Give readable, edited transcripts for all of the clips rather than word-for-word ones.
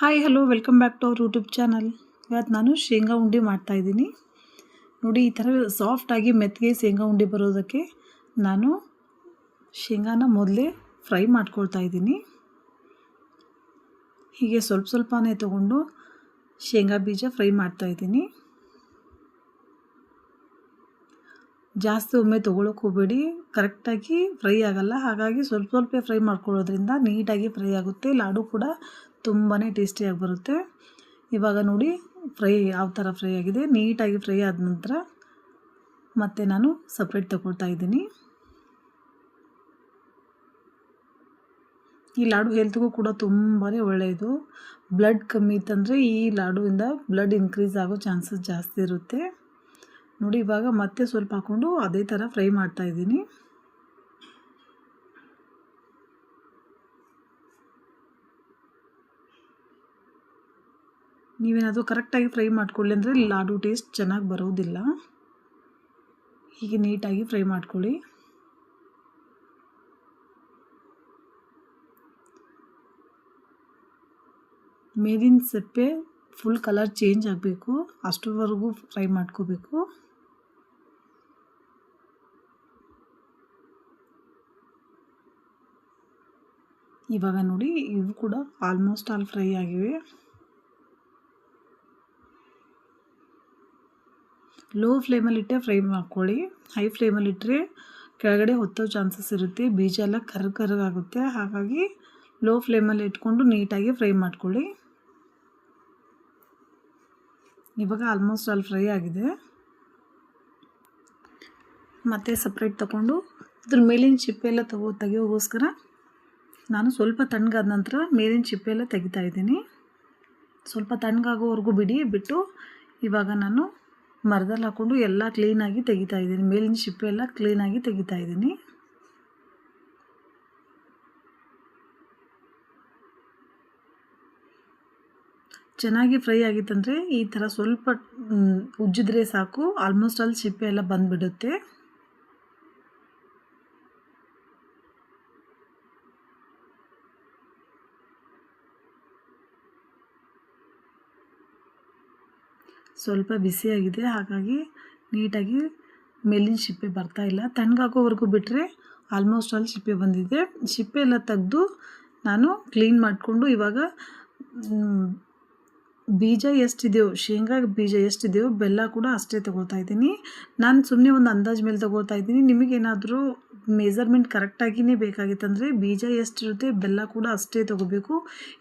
Hi hello welcome back to our YouTube channel. ಇವತ್ತು ನಾನು ಶೇಂಗಾ ಉಂಡೆ ಮಾಡ್ತಾಯಿದ್ದೀನಿ ನೋಡಿ. ಈ ಥರ ಸಾಫ್ಟಾಗಿ ಮೆತ್ತಗೆ ಶೇಂಗಾ ಉಂಡೆ ಬರೋದಕ್ಕೆ ನಾನು ಶೇಂಗಾನ ಮೊದಲೇ ಫ್ರೈ ಮಾಡ್ಕೊಳ್ತಾ ಇದ್ದೀನಿ. ಹೀಗೆ ಸ್ವಲ್ಪ ಸ್ವಲ್ಪನೇ ತೊಗೊಂಡು ಶೇಂಗಾ ಬೀಜ ಫ್ರೈ ಮಾಡ್ತಾಯಿದ್ದೀನಿ. ಜಾಸ್ತಿ ಒಮ್ಮೆ ತೊಗೊಳಕ್ಕೆ ಹೋಗಬೇಡಿ, ಕರೆಕ್ಟಾಗಿ ಫ್ರೈ ಆಗೋಲ್ಲ. ಹಾಗಾಗಿ ಸ್ವಲ್ಪ ಸ್ವಲ್ಪ ಫ್ರೈ ಮಾಡ್ಕೊಳ್ಳೋದ್ರಿಂದ ನೀಟಾಗಿ ಫ್ರೈ ಆಗುತ್ತೆ, ಲಾಡು ಕೂಡ ತುಂಬಾ ಟೇಸ್ಟಿಯಾಗಿ ಬರುತ್ತೆ. ಇವಾಗ ನೋಡಿ ಫ್ರೈ ಯಾವ ಥರ ಫ್ರೈ ಆಗಿದೆ. ನೀಟಾಗಿ ಫ್ರೈ ಆದ ನಂತರ ಮತ್ತೆ ನಾನು ಸಪ್ರೇಟ್ ತಗೊಳ್ತಾ ಇದ್ದೀನಿ. ಈ ಲಾಡು ಹೆಲ್ತ್ಗೂ ಕೂಡ ತುಂಬಾ ಒಳ್ಳೆಯದು. ಬ್ಲಡ್ ಕಮ್ಮಿ ಇತ್ತಂದರೆ ಈ ಲಾಡುವಿಂದ ಬ್ಲಡ್ ಇನ್ಕ್ರೀಸ್ ಆಗೋ ಚಾನ್ಸಸ್ ಜಾಸ್ತಿ ಇರುತ್ತೆ ನೋಡಿ. ಇವಾಗ ಮತ್ತೆ ಸ್ವಲ್ಪ ಹಾಕ್ಕೊಂಡು ಅದೇ ಥರ ಫ್ರೈ ಮಾಡ್ತಾ ಇದ್ದೀನಿ. ನೀವೇನಾದರೂ ಕರೆಕ್ಟಾಗಿ ಫ್ರೈ ಮಾಡ್ಕೊಳ್ಳಿ ಅಂದರೆ ಲಾಡು ಟೇಸ್ಟ್ ಚೆನ್ನಾಗಿ ಬರೋದಿಲ್ಲ. ಹೀಗೆ ನೀಟಾಗಿ ಫ್ರೈ ಮಾಡ್ಕೊಳ್ಳಿ. ಮೇಲಿನ ಸಪ್ಪೆ ಫುಲ್ ಕಲರ್ ಚೇಂಜ್ ಆಗಬೇಕು, ಅಷ್ಟರವರೆಗೂ ಫ್ರೈ ಮಾಡ್ಕೋಬೇಕು. ಇವಾಗ ನೋಡಿ ಇವು ಕೂಡ ಆಲ್ಮೋಸ್ಟ್ ಆಲ್ ಫ್ರೈ ಆಗಿವೆ. ಲೋ ಫ್ಲೇಮಲ್ಲಿಟ್ಟೆ ಫ್ರೈ ಮಾಡ್ಕೊಳ್ಳಿ. ಹೈ ಫ್ಲೇಮಲ್ಲಿಟ್ಟರೆ ಕೆಳಗಡೆ ಹೊತ್ತೋ ಚಾನ್ಸಸ್ ಇರುತ್ತೆ, ಬೀಜ ಎಲ್ಲ ಕರ್ರಗಾಗುತ್ತೆ. ಹಾಗಾಗಿ ಲೋ ಫ್ಲೇಮಲ್ಲಿ ಇಟ್ಕೊಂಡು ನೀಟಾಗಿ ಫ್ರೈ ಮಾಡ್ಕೊಳ್ಳಿ. ಇವಾಗ ಆಲ್ಮೋಸ್ಟ್ ಆಲ್ ಫ್ರೈ ಆಗಿದೆ. ಮತ್ತೆ ಸಪ್ರೇಟ್ ತಗೊಂಡು ಅದ್ರ ಮೇಲಿನ ಚಿಪ್ಪೆ ಎಲ್ಲ ತೆಗಿಯೋಗೋಸ್ಕರ ನಾನು ಸ್ವಲ್ಪ ತಣ್ಣಗಾದ ನಂತರ ಮೇಲಿನ ಚಿಪ್ಪೆ ಎಲ್ಲ ತೆಗಿತಾ ಇದ್ದೀನಿ. ಸ್ವಲ್ಪ ತಣ್ಣಗಾಗೋವರೆಗೂ ಬಿಟ್ಟು ಇವಾಗ ನಾನು ಮರದಲ್ಲಿ ಹಾಕ್ಕೊಂಡು ಎಲ್ಲ ಕ್ಲೀನಾಗಿ ತೆಗಿತಾ ಇದ್ದೀನಿ. ಮೇಲಿನ ಚಿಪ್ಪೆ ಎಲ್ಲ ಕ್ಲೀನಾಗಿ ತೆಗಿತಾ ಇದ್ದೀನಿ. ಚೆನ್ನಾಗಿ ಫ್ರೈ ಆಗಿತ್ತಂದರೆ ಈ ಥರ ಸ್ವಲ್ಪ ಉಜ್ಜಿದ್ರೆ ಸಾಕು, ಆಲ್ಮೋಸ್ಟ್ ಆಲ್ ಚಿಪ್ಪೆ ಎಲ್ಲ ಬಂದುಬಿಡುತ್ತೆ. ಸ್ವಲ್ಪ ಬಿಸಿಯಾಗಿದೆ, ಹಾಗಾಗಿ ನೀಟಾಗಿ ಮೇಲಿನ ಸಿಪ್ಪೆ ಬರ್ತಾ ಇಲ್ಲ. ತಣ್ಣಗಾಗೋವರೆಗೂ ಬಿಟ್ಟರೆ ಆಲ್ಮೋಸ್ಟ್ ಆಲ್ ಸಿಪ್ಪೆ ಬಂದಿದೆ. ಸಿಪ್ಪೆ ಎಲ್ಲ ತೆಗೆದು ನಾನು ಕ್ಲೀನ್ ಮಾಡಿಕೊಂಡು ಇವಾಗ ಬೀಜ ಎಷ್ಟಿದೆಯೋ, ಶೇಂಗಾ ಬೀಜ ಎಷ್ಟಿದೆಯೋ ಬೆಲ್ಲ ಕೂಡ ಅಷ್ಟೇ ತೊಗೊಳ್ತಾ ಇದ್ದೀನಿ. ನಾನು ಸುಮ್ಮನೆ ಒಂದು ಅಂದಾಜು ಮೇಲೆ ತೊಗೊಳ್ತಾ ಇದ್ದೀನಿ. ನಿಮಗೇನಾದರೂ ಮೆಜರ್ಮೆಂಟ್ ಕರೆಕ್ಟಾಗಿಯೇ ಬೇಕಾಗಿತ್ತಂದರೆ ಬೀಜ ಎಷ್ಟಿರುತ್ತೆ ಬೆಲ್ಲ ಕೂಡ ಅಷ್ಟೇ ತೊಗೋಬೇಕು.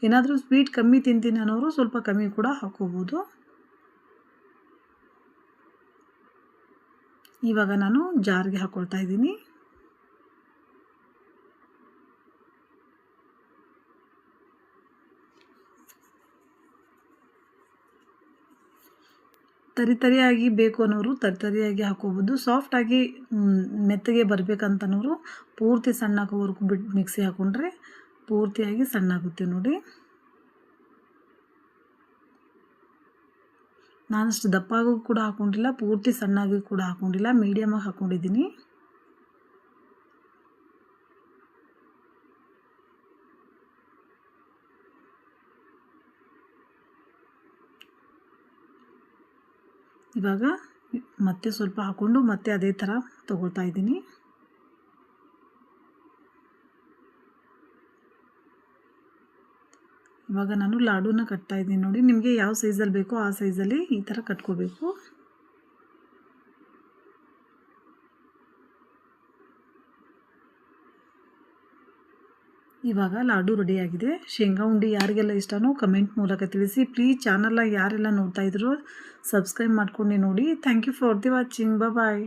ಏನಾದರೂ ಸ್ವೀಟ್ ಕಮ್ಮಿ ತಿಂತೀನಿ ಅನ್ನೋರು ಸ್ವಲ್ಪ ಕಮ್ಮಿ ಕೂಡ ಹಾಕ್ಕೋಬೋದು. ಇವಾಗ ನಾನು ಜಾರ್ಗೆ ಹಾಕ್ಕೊಳ್ತಾ ಇದ್ದೀನಿ. ತರಿಯಾಗಿ ಬೇಕು ಅನ್ನೋರು ತರಿಯಾಗಿ ಹಾಕೋಬೋದು. ಸಾಫ್ಟಾಗಿ ಮೆತ್ತಗೆ ಬರಬೇಕಂತನೋರು ಪೂರ್ತಿ ಸಣ್ಣ ಆಗೋವರೆಗೂ ಮಿಕ್ಸಿ ಹಾಕ್ಕೊಂಡ್ರೆ ಪೂರ್ತಿಯಾಗಿ ಸಣ್ಣ ಆಗುತ್ತೆ ನೋಡಿ. ನಾನಷ್ಟು ದಪ್ಪಾಗೂ ಕೂಡ ಹಾಕ್ಕೊಂಡಿಲ್ಲ, ಪೂರ್ತಿ ಸಣ್ಣಾಗಿ ಕೂಡ ಹಾಕ್ಕೊಂಡಿಲ್ಲ, ಮೀಡಿಯಮಾಗಿ ಹಾಕ್ಕೊಂಡಿದ್ದೀನಿ. ಇವಾಗ ಮತ್ತೆ ಸ್ವಲ್ಪ ಹಾಕ್ಕೊಂಡು ಮತ್ತೆ ಅದೇ ಥರ ತೊಗೊಳ್ತಾ ಇದ್ದೀನಿ. ಇವಾಗ ನಾನು ಲಾಡೂನ ಕಟ್ತಾ ಇದ್ದೀನಿ ನೋಡಿ. ನಿಮಗೆ ಯಾವ ಸೈಜಲ್ಲಿ ಬೇಕೋ ಆ ಸೈಜಲ್ಲಿ ಈ ಥರ ಕಟ್ಕೋಬೇಕು. ಇವಾಗ ಲಾಡು ರೆಡಿಯಾಗಿದೆ. ಶೇಂಗಾ ಉಂಡೆ ಯಾರಿಗೆಲ್ಲ ಇಷ್ಟನೋ ಕಮೆಂಟ್ ಮೂಲಕ ತಿಳಿಸಿ. ಪ್ಲೀಸ್ ಚಾನಲ್ನ ಯಾರೆಲ್ಲ ನೋಡ್ತಾ ಇದ್ರೋ ಸಬ್ಸ್ಕ್ರೈಬ್ ಮಾಡ್ಕೊಂಡು ನೋಡಿ. Thank you for the watching. Bye.